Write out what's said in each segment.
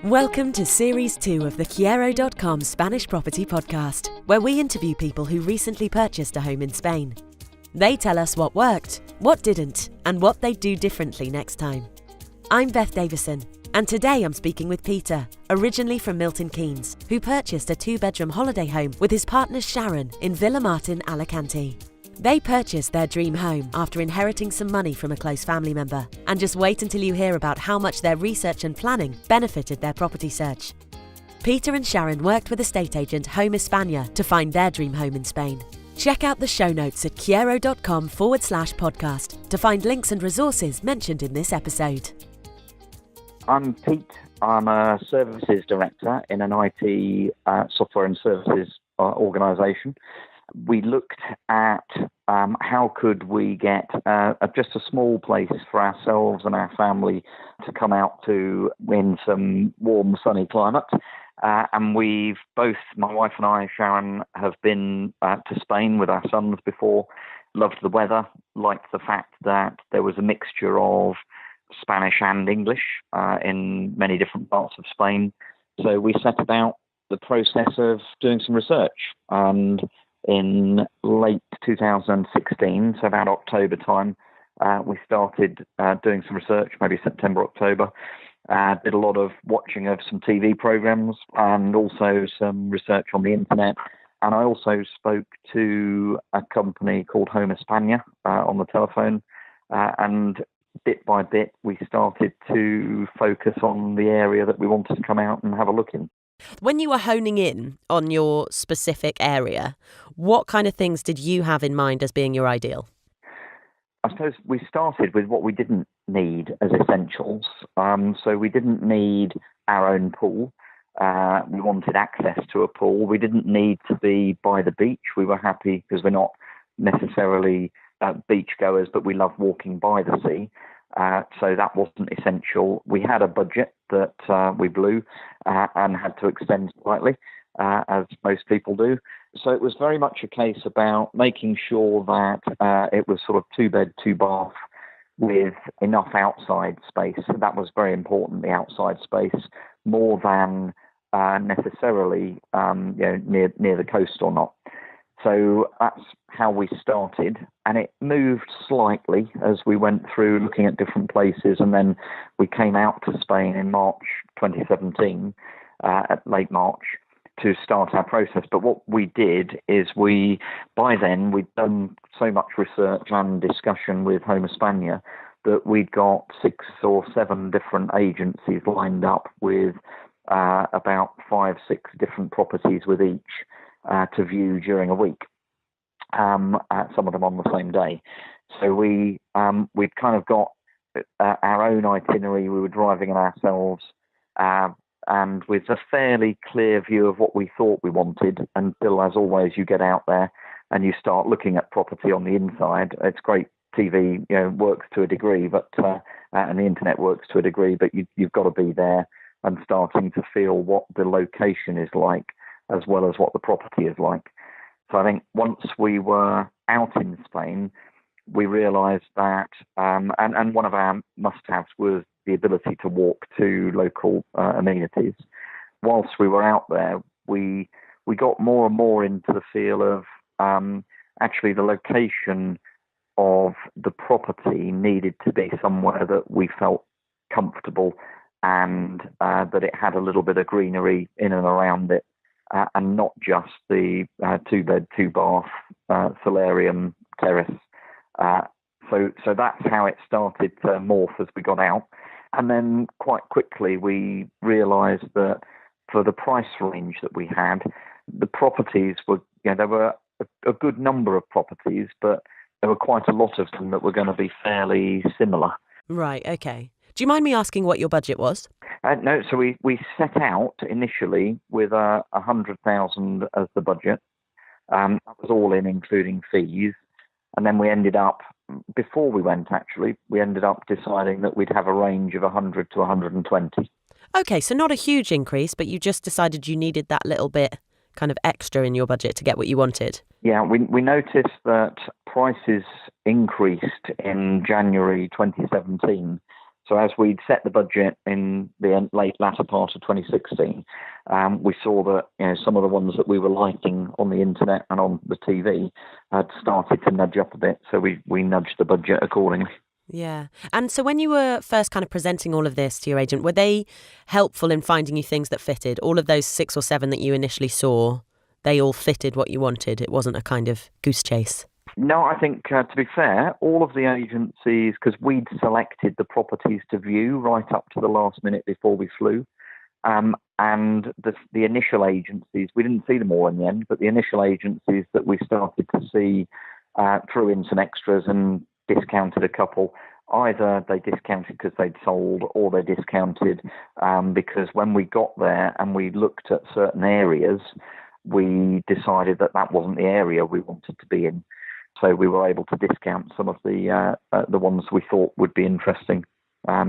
Welcome to Series 2 of the Kyero.com Spanish Property Podcast, where we interview people who recently purchased a home in Spain. They tell us what worked, what didn't, and what they'd do differently next time. I'm Beth Davison, and today I'm speaking with Peter, originally from Milton Keynes, who purchased a 2-bedroom holiday home with his partner Sharon in Villamartin, Alicante. They purchased their dream home after inheriting some money from a close family member. And just wait until you hear about how much their research and planning benefited their property search. Peter and Sharon worked with estate agent Home España to find their dream home in Spain. Check out the show notes at kyero.com/podcast to find links and resources mentioned in this episode. I'm Pete. I'm a services director in an IT software and services organisation. We looked at how could we get just a small place for ourselves and our family to come out to in some warm, sunny climate. And we've both, my wife and I, Sharon, have been to Spain with our sons before, loved the weather, liked the fact that there was a mixture of Spanish and English in many different parts of Spain. So we set about the process of doing some research. And in late 2016, so about October time, we started doing some research, maybe September, October. Did a lot of watching of some TV programs and also some research on the internet. And I also spoke to a company called Home España on the telephone. And bit by bit, we started to focus on the area that we wanted to come out and have a look in. When you were honing in on your specific area, what kind of things did you have in mind as being your ideal? I suppose we started with what we didn't need as essentials. So we didn't need our own pool. We wanted access to a pool. We didn't need to be by the beach. We were happy because we're not necessarily beach goers, but we love walking by the sea. So that wasn't essential. We had a budget that we blew and had to extend slightly, as most people do. So it was very much a case about making sure that it was sort of 2-bed, 2-bath with enough outside space. So that was very important, the outside space, more than necessarily near the coast or not. So that's how we started, and it moved slightly as we went through looking at different places, and then we came out to Spain in March 2017, at late March, to start our process. But what we did is by then we'd done so much research and discussion with Home España that we'd got 6 or 7 different agencies lined up with about 5, 6 different properties with each to view during a week, some of them on the same day. So we'd kind of got our own itinerary. We were driving it ourselves, and with a fairly clear view of what we thought we wanted, until, as always, you get out there and you start looking at property on the inside. It's great TV, works to a degree, but and the internet works to a degree, but you've got to be there and starting to feel what the location is like, as well as what the property is like. So I think once we were out in Spain, we realised that, and one of our must-haves was the ability to walk to local amenities. Whilst we were out there, we got more and more into the feel of actually the location of the property needed to be somewhere that we felt comfortable and that it had a little bit of greenery in and around it. And not just the 2-bed, 2-bath solarium terrace. So that's how it started to morph as we got out. And then quite quickly we realised that for the price range that we had, the properties were, there were a good number of properties, but there were quite a lot of them that were going to be fairly similar. Right, okay. Do you mind me asking what your budget was? No, so we set out initially with 100,000 as the budget. That was all in, including fees. And then we ended up, before we went actually, we ended up deciding that we'd have a range of 100 to 120. Okay, so not a huge increase, but you just decided you needed that little bit kind of extra in your budget to get what you wanted. Yeah, we noticed that prices increased in January 2017 So as we'd set the budget in the latter part of 2016, we saw that some of the ones that we were liking on the internet and on the TV had started to nudge up a bit. So we nudged the budget accordingly. Yeah. And so when you were first kind of presenting all of this to your agent, were they helpful in finding you things that fitted? All of those 6 or 7 that you initially saw, they all fitted what you wanted. It wasn't a kind of goose chase. No, I think, to be fair, all of the agencies, because we'd selected the properties to view right up to the last minute before we flew, and the initial agencies, we didn't see them all in the end, but the initial agencies that we started to see threw in some extras and discounted a couple. Either they discounted because they'd sold, or they discounted because when we got there and we looked at certain areas, we decided that wasn't the area we wanted to be in. So we were able to discount some of the ones we thought would be interesting,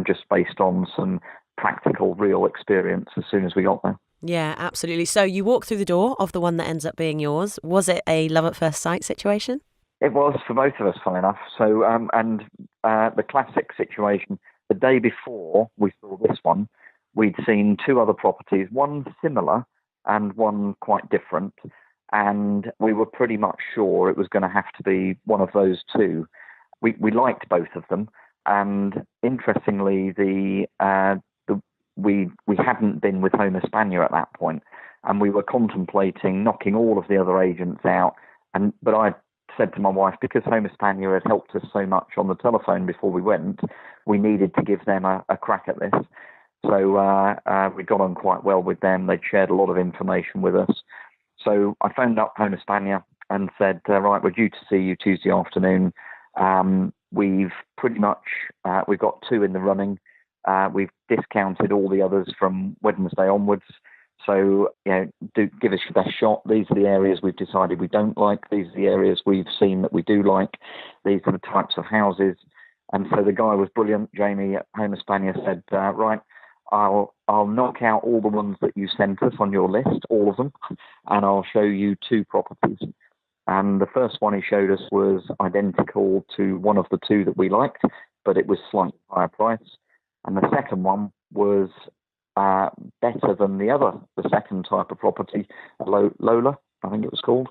just based on some practical, real experience as soon as we got there. Yeah, absolutely. So you walk through the door of the one that ends up being yours. Was it a love at first sight situation? It was for both of us, fun enough. So, the classic situation, the day before we saw this one, we'd seen 2 other properties, one similar and one quite different. And we were pretty much sure it was going to have to be one of those 2. We liked both of them. And interestingly, we hadn't been with Home España at that point, and we were contemplating knocking all of the other agents out. But I said to my wife, because Home España had helped us so much on the telephone before we went, we needed to give them a crack at this. So we got on quite well with them. They'd shared a lot of information with us. So I phoned up Home España and said, right, we're due to see you Tuesday afternoon. We've pretty much, we've got 2 in the running. We've discounted all the others from Wednesday onwards. So, do give us your best shot. These are the areas we've decided we don't like. These are the areas we've seen that we do like. These are the types of houses. And so the guy was brilliant. Jamie at Home España said, right, I'll knock out all the ones that you sent us on your list, all of them, and I'll show you 2 properties. And the first one he showed us was identical to one of the 2 that we liked, but it was slightly higher price. And the second one was better than the second type of property, Lola, I think it was called,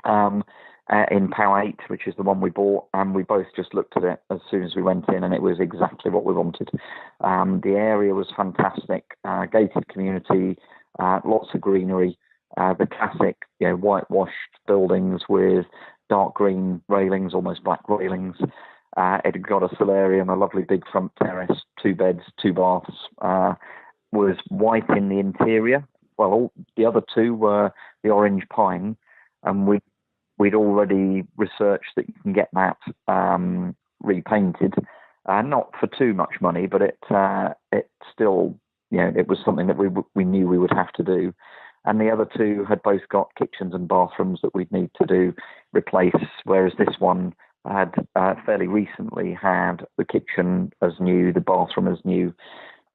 in POW 8, which is the one we bought. And we both just looked at it as soon as we went in, and it was exactly what we wanted. The area was fantastic, gated community, lots of greenery, the classic whitewashed buildings with dark green railings, almost black railings. It had got a solarium, a lovely big front terrace, 2 beds, 2 baths, was white in the interior. Well, the other 2 were the orange pine, and we'd already researched that you can get that repainted, not for too much money, but it still, it was something that we knew we would have to do. And the other 2 had both got kitchens and bathrooms that we'd need to replace, whereas this one had fairly recently had the kitchen as new, the bathroom as new.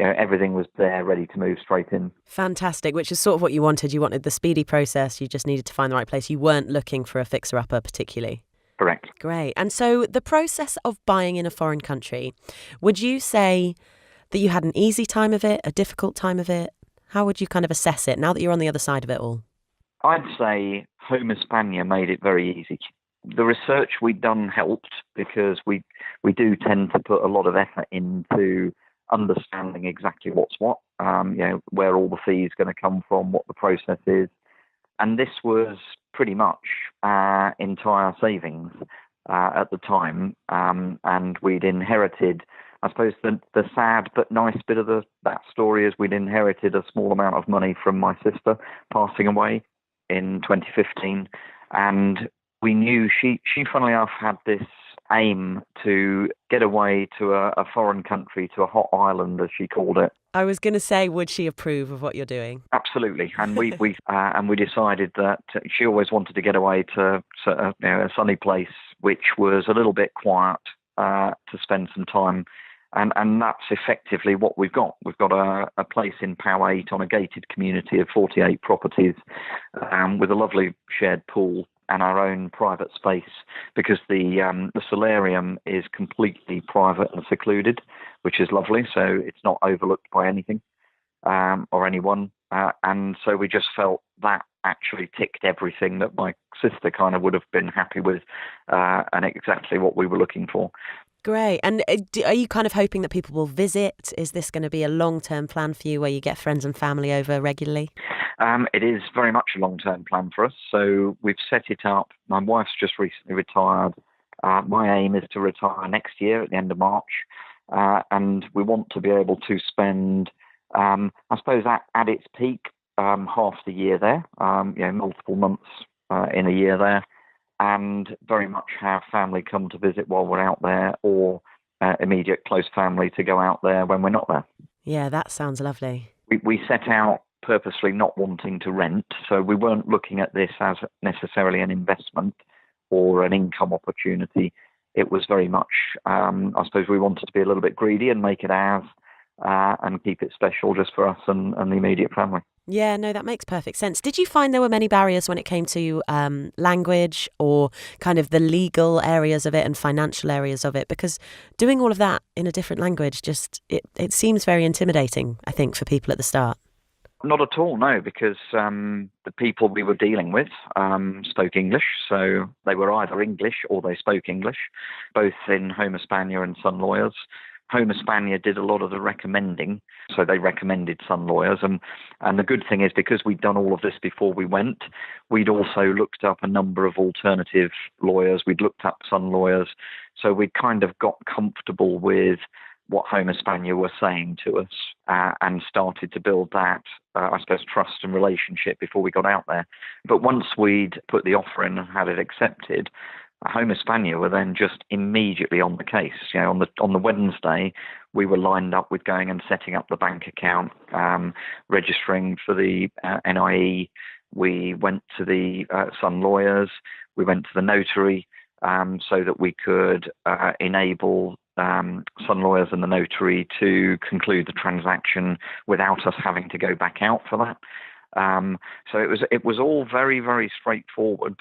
Everything was there, ready to move straight in. Fantastic, which is sort of what you wanted. You wanted the speedy process. You just needed to find the right place. You weren't looking for a fixer-upper particularly. Correct. Great. And so the process of buying in a foreign country, would you say that you had an easy time of it, a difficult time of it? How would you kind of assess it now that you're on the other side of it all? I'd say Home España made it very easy. The research we'd done helped, because we do tend to put a lot of effort into understanding exactly what's what, where all the fees are going to come from, what the process is. And this was pretty much our entire savings at the time. And we'd inherited, I suppose the sad but nice bit of that story is we'd inherited a small amount of money from my sister passing away in 2015. And we knew she funnily enough had this aim to get away to a foreign country, to a hot island, as she called it. I was going to say, would she approve of what you're doing? Absolutely, and we decided that she always wanted to get away to a sunny place, which was a little bit quiet, to spend some time, and that's effectively what we've got. We've got a place in POW 8 on a gated community of 48 properties, with a lovely shared pool, and our own private space, because the solarium is completely private and secluded, which is lovely. So it's not overlooked by anything or anyone. And so we just felt that actually ticked everything that my sister kind of would have been happy with, and exactly what we were looking for. Great. And are you kind of hoping that people will visit? Is this going to be a long-term plan for you where you get friends and family over regularly? It is very much a long-term plan for us. So we've set it up. My wife's just recently retired. My aim is to retire next year at the end of March. And we want to be able to spend, I suppose, at its peak, half the year there, multiple months in a year there, and very much have family come to visit while we're out there, or immediate close family to go out there when we're not there. Yeah, that sounds lovely. We set out purposely not wanting to rent, so we weren't looking at this as necessarily an investment or an income opportunity. It was very much, I suppose, we wanted to be a little bit greedy and make it ours, and keep it special just for us and the immediate family. Yeah, no, that makes perfect sense. Did you find there were many barriers when it came to language or kind of the legal areas of it and financial areas of it? Because doing all of that in a different language, it seems very intimidating, I think, for people at the start. Not at all, no, because the people we were dealing with spoke English, so they were either English or they spoke English, both in Home España and Sun Lawyers. Home España did a lot of the recommending, so they recommended Sun Lawyers. And the good thing is, because we'd done all of this before we went, we'd also looked up a number of alternative lawyers. We'd looked up Sun Lawyers. So we kind of got comfortable with what Home España were saying to us, and started to build that, I suppose, trust and relationship before we got out there. But once we'd put the offer in and had it accepted, Home España were then just immediately on the case. On the Wednesday, we were lined up with going and setting up the bank account, registering for the NIE. We went to the Sun Lawyers. We went to the notary, so that we could enable Sun Lawyers and the notary to conclude the transaction without us having to go back out for that. So it was all very, very straightforward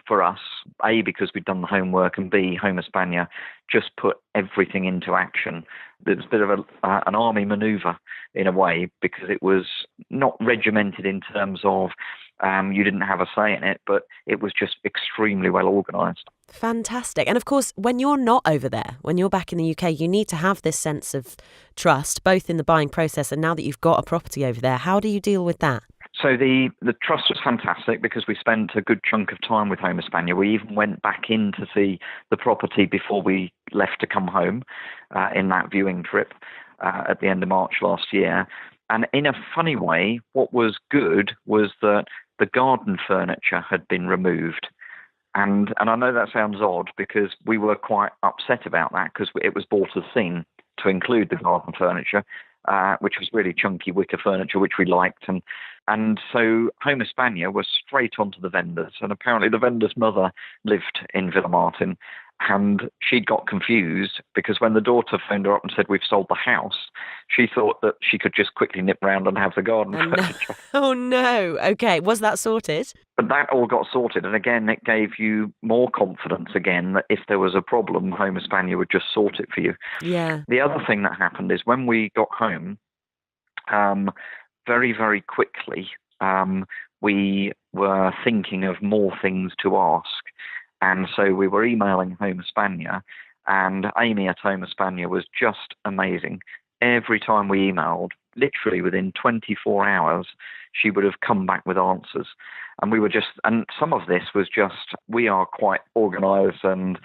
for us, A, because we'd done the homework, and B, Home España just put everything into action. It was a bit of an army manoeuvre in a way, because it was not regimented in terms of you didn't have a say in it, but it was just extremely well organised. Fantastic. And of course, when you're not over there, when you're back in the UK, you need to have this sense of trust, both in the buying process and now that you've got a property over there. How do you deal with that? So the trust was fantastic, because we spent a good chunk of time with Home España. We even went back in to see the property before we left to come home in that viewing trip at the end of March last year. And in a funny way, what was good was that the garden furniture had been removed. And I know that sounds odd, because we were quite upset about that, because it was bought as seen to include the garden furniture, which was really chunky wicker furniture, which we liked. And so Home España was straight onto the vendors. And apparently the vendor's mother lived in Villamartin, and she'd got confused, because when the daughter phoned her up and said, "We've sold the house," she thought that she could just quickly nip round and have the garden furniture. Oh, no. Okay. Was that sorted? But that all got sorted. And again, it gave you more confidence again that if there was a problem, Home España would just sort it for you. Yeah. The other thing that happened is when we got home, very, very quickly, we were thinking of more things to ask. And so we were emailing Home España, and Amy at Home España was just amazing. Every time we emailed, literally within 24 hours, she would have come back with answers. And and some of this was just, we are quite organised, and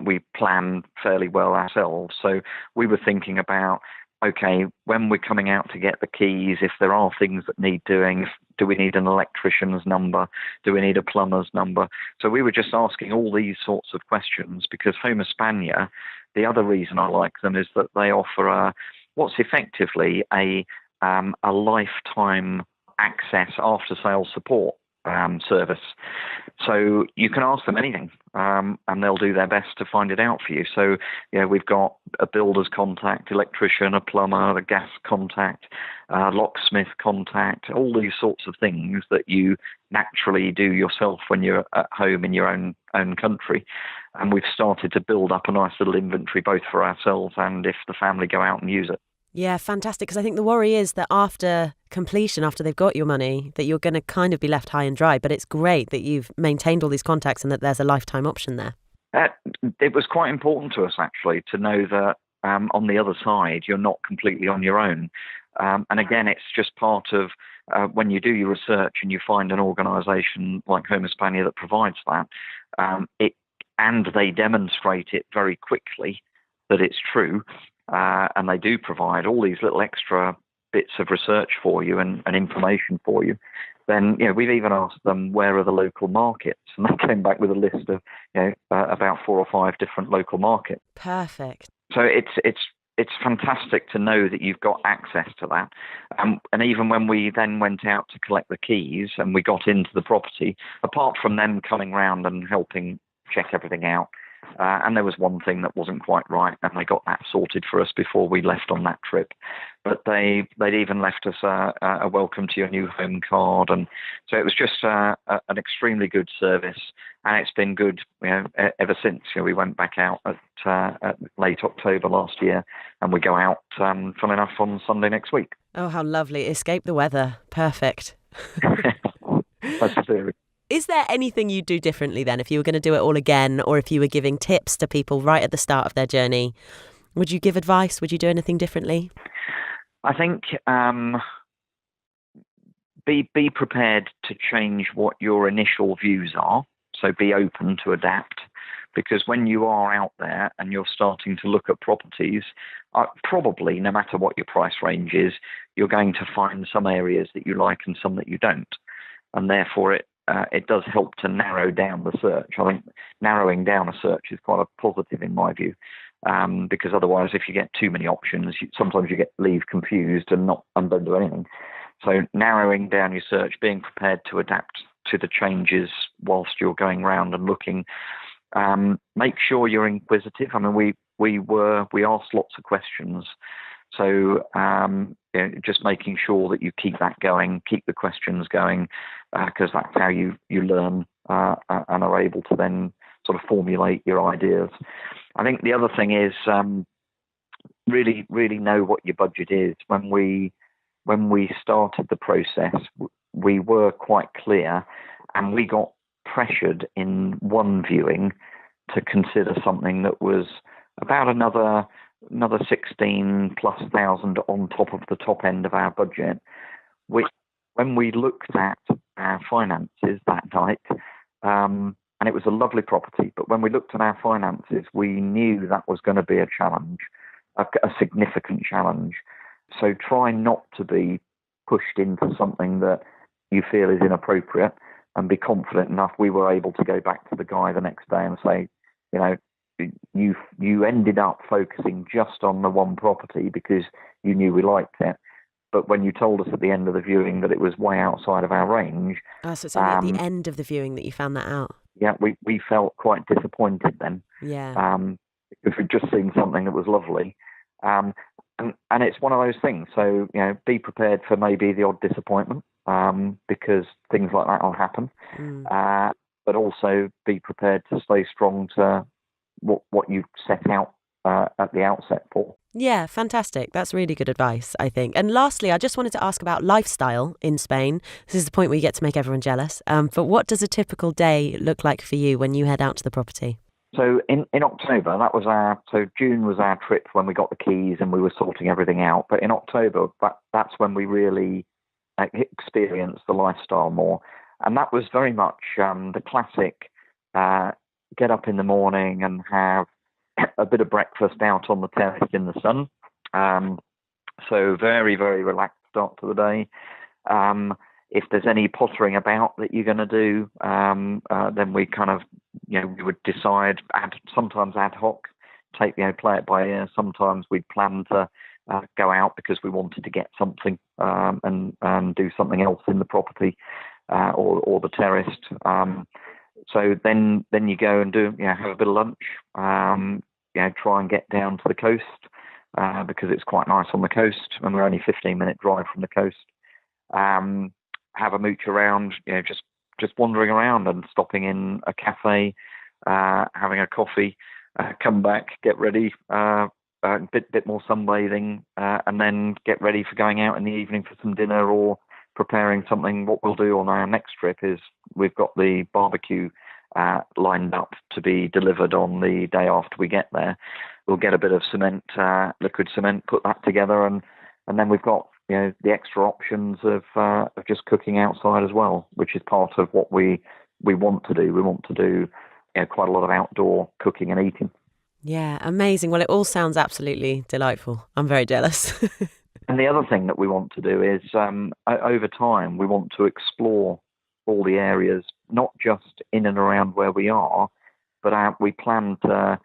we plan fairly well ourselves. So we were thinking about, okay, when we're coming out to get the keys, if there are things that need doing, do we need an electrician's number? Do we need a plumber's number? So we were just asking all these sorts of questions, because Home España, the other reason I like them is that they offer what's effectively a lifetime access after-sales support. service. So you can ask them anything, and they'll do their best to find it out for you. So, we've got a builder's contact, electrician, a plumber, a gas contact, locksmith contact, all these sorts of things that you naturally do yourself when you're at home in your own country. And we've started to build up a nice little inventory, both for ourselves and if the family go out and use it. Yeah, fantastic. Because I think the worry is that after completion, after they've got your money, that you're going to kind of be left high and dry. But it's great that you've maintained all these contacts and that there's a lifetime option there. It was quite important to us, actually, to know that on the other side, you're not completely on your own. And again, it's just part of when you do your research and you find an organisation like Home Hispania that provides that, and they demonstrate it very quickly that it's true. And they do provide all these little extra bits of research for you and information for you. Then, we've even asked them where are the local markets, and they came back with a list of, about 4 or 5 different local markets. Perfect. So it's fantastic to know that you've got access to that. And even when we then went out to collect the keys and we got into the property, apart from them coming round and helping check everything out, and there was one thing that wasn't quite right, and they got that sorted for us before we left on that trip. But they'd even left us a welcome to your new home card, and so it was just an extremely good service, and it's been good, ever since. We went back out at late October last year, and we go out, funnily enough, on Sunday next week. Oh, how lovely! Escape the weather. Perfect. That's the theory. Is there anything you'd do differently then if you were going to do it all again, or if you were giving tips to people right at the start of their journey? Would you give advice? Would you do anything differently? I think be prepared to change what your initial views are. So be open to adapt, because when you are out there and you're starting to look at properties, probably no matter what your price range is, you're going to find some areas that you like and some that you don't. And therefore it does help to narrow down the search. I think narrowing down a search is quite a positive in my view, because otherwise, if you get too many options, sometimes you leave confused and don't do anything. So narrowing down your search, being prepared to adapt to the changes whilst you're going around and looking. Make sure you're inquisitive. I mean, we asked lots of questions. So just making sure that you keep that going, keep the questions going, because that's how you learn and are able to then sort of formulate your ideas. I think the other thing is really, really know what your budget is. When we started the process, we were quite clear, and we got pressured in one viewing to consider something that was about another 16,000+ on top of the top end of our budget, which when we looked at our finances that night, and it was a lovely property, but when we looked at our finances, we knew that was going to be a challenge, a significant challenge. So try not to be pushed into something that you feel is inappropriate, and be confident enough. We were able to go back to the guy the next day and say, you ended up focusing just on the one property because you knew we liked it. But when you told us at the end of the viewing that it was way outside of our range... Oh, so it's only at the end of the viewing that you found that out? Yeah, we felt quite disappointed then. Yeah. Because we'd just seen something that was lovely. And it's one of those things. So, be prepared for maybe the odd disappointment, because things like that will happen. But also be prepared to stay strong to what you set out at the outset for. Yeah, fantastic. That's really good advice, I think. And lastly, I just wanted to ask about lifestyle in Spain. This is the point where you get to make everyone jealous. But what does a typical day look like for you when you head out to the property? So in October, June was our trip when we got the keys and we were sorting everything out. But in October, that's when we really experienced the lifestyle more. And that was very much the classic get up in the morning and have a bit of breakfast out on the terrace in the sun. So very, very relaxed start to the day. If there's any pottering about that you're going to do, then we kind of, we would decide, sometimes ad hoc, play it by ear. Sometimes we'd plan to go out because we wanted to get something and do something else in the property. or the terrace. So then you go and have a bit of lunch. Try and get down to the coast because it's quite nice on the coast, and we're only 15-minute drive from the coast. Have a mooch around, just wandering around and stopping in a cafe, having a coffee, come back, get ready, a bit more sunbathing, and then get ready for going out in the evening for some dinner or preparing something. What we'll do on our next trip is we've got the barbecue lined up to be delivered on the day after we get there. We'll get a bit of cement, liquid cement, put that together, and then we've got the extra options of just cooking outside as well, which is part of what we want to do. We want to do quite a lot of outdoor cooking and eating. Yeah, amazing. Well, it all sounds absolutely delightful. I'm very jealous. And the other thing that we want to do is, over time, we want to explore all the areas, not just in and around where we are, but we plan to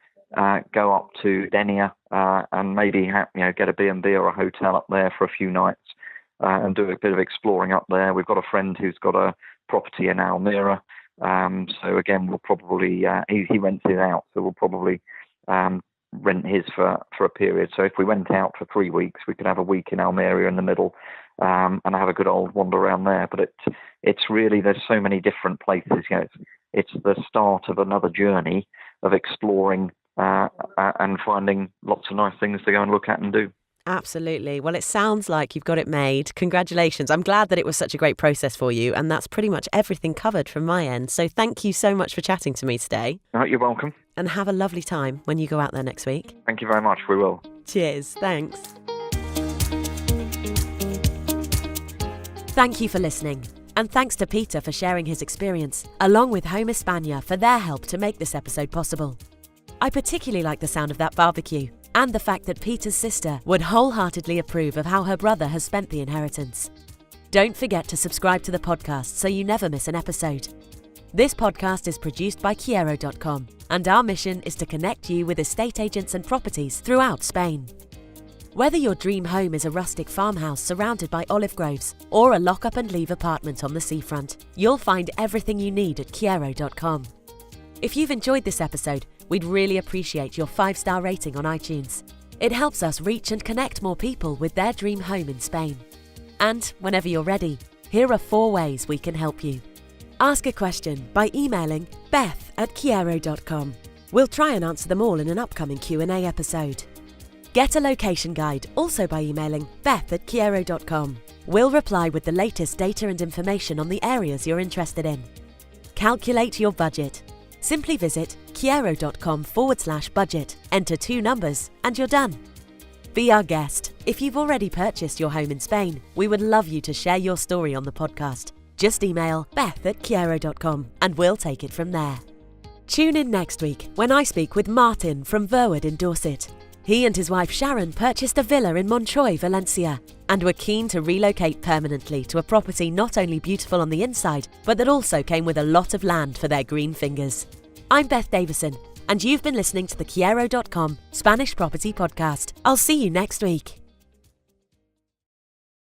go up to Denia and maybe get a B&B or a hotel up there for a few nights and do a bit of exploring up there. We've got a friend who's got a property in Almira, so again we'll probably he rents it out, so we'll probably rent his for a period. So if we went out for 3 weeks, we could have a week in Almeria in the middle and have a good old wander around there. But it's really, there's so many different places. It's the start of another journey of exploring and finding lots of nice things to go and look at and do. Absolutely. Well, it sounds like you've got it made. Congratulations. I'm glad that it was such a great process for you. And that's pretty much everything covered from my end. So thank you so much for chatting to me today. You're welcome. And have a lovely time when you go out there next week. Thank you very much. We will. Cheers. Thanks. Thank you for listening. And thanks to Peter for sharing his experience, along with Home España for their help to make this episode possible. I particularly like the sound of that barbecue, and the fact that Peter's sister would wholeheartedly approve of how her brother has spent the inheritance. Don't forget to subscribe to the podcast so you never miss an episode. This podcast is produced by Kyero.com, and our mission is to connect you with estate agents and properties throughout Spain. Whether your dream home is a rustic farmhouse surrounded by olive groves or a lock-up and leave apartment on the seafront, you'll find everything you need at Kyero.com. If you've enjoyed this episode, we'd really appreciate your 5-star rating on iTunes. It helps us reach and connect more people with their dream home in Spain. And whenever you're ready, here are 4 ways we can help you. Ask a question by emailing beth@kyero.com. We'll try and answer them all in an upcoming Q&A episode. Get a location guide also by emailing beth@kyero.com. We'll reply with the latest data and information on the areas you're interested in. Calculate your budget. Simply visit kyero.com/budget, enter 2 numbers, and you're done. Be our guest. If you've already purchased your home in Spain, we would love you to share your story on the podcast. Just email beth@kyero.com and we'll take it from there. Tune in next week when I speak with Martin from Verwood in Dorset. He and his wife Sharon purchased a villa in Montroy, Valencia, and were keen to relocate permanently to a property not only beautiful on the inside, but that also came with a lot of land for their green fingers. I'm Beth Davison, and you've been listening to the Kyero.com Spanish Property Podcast. I'll see you next week.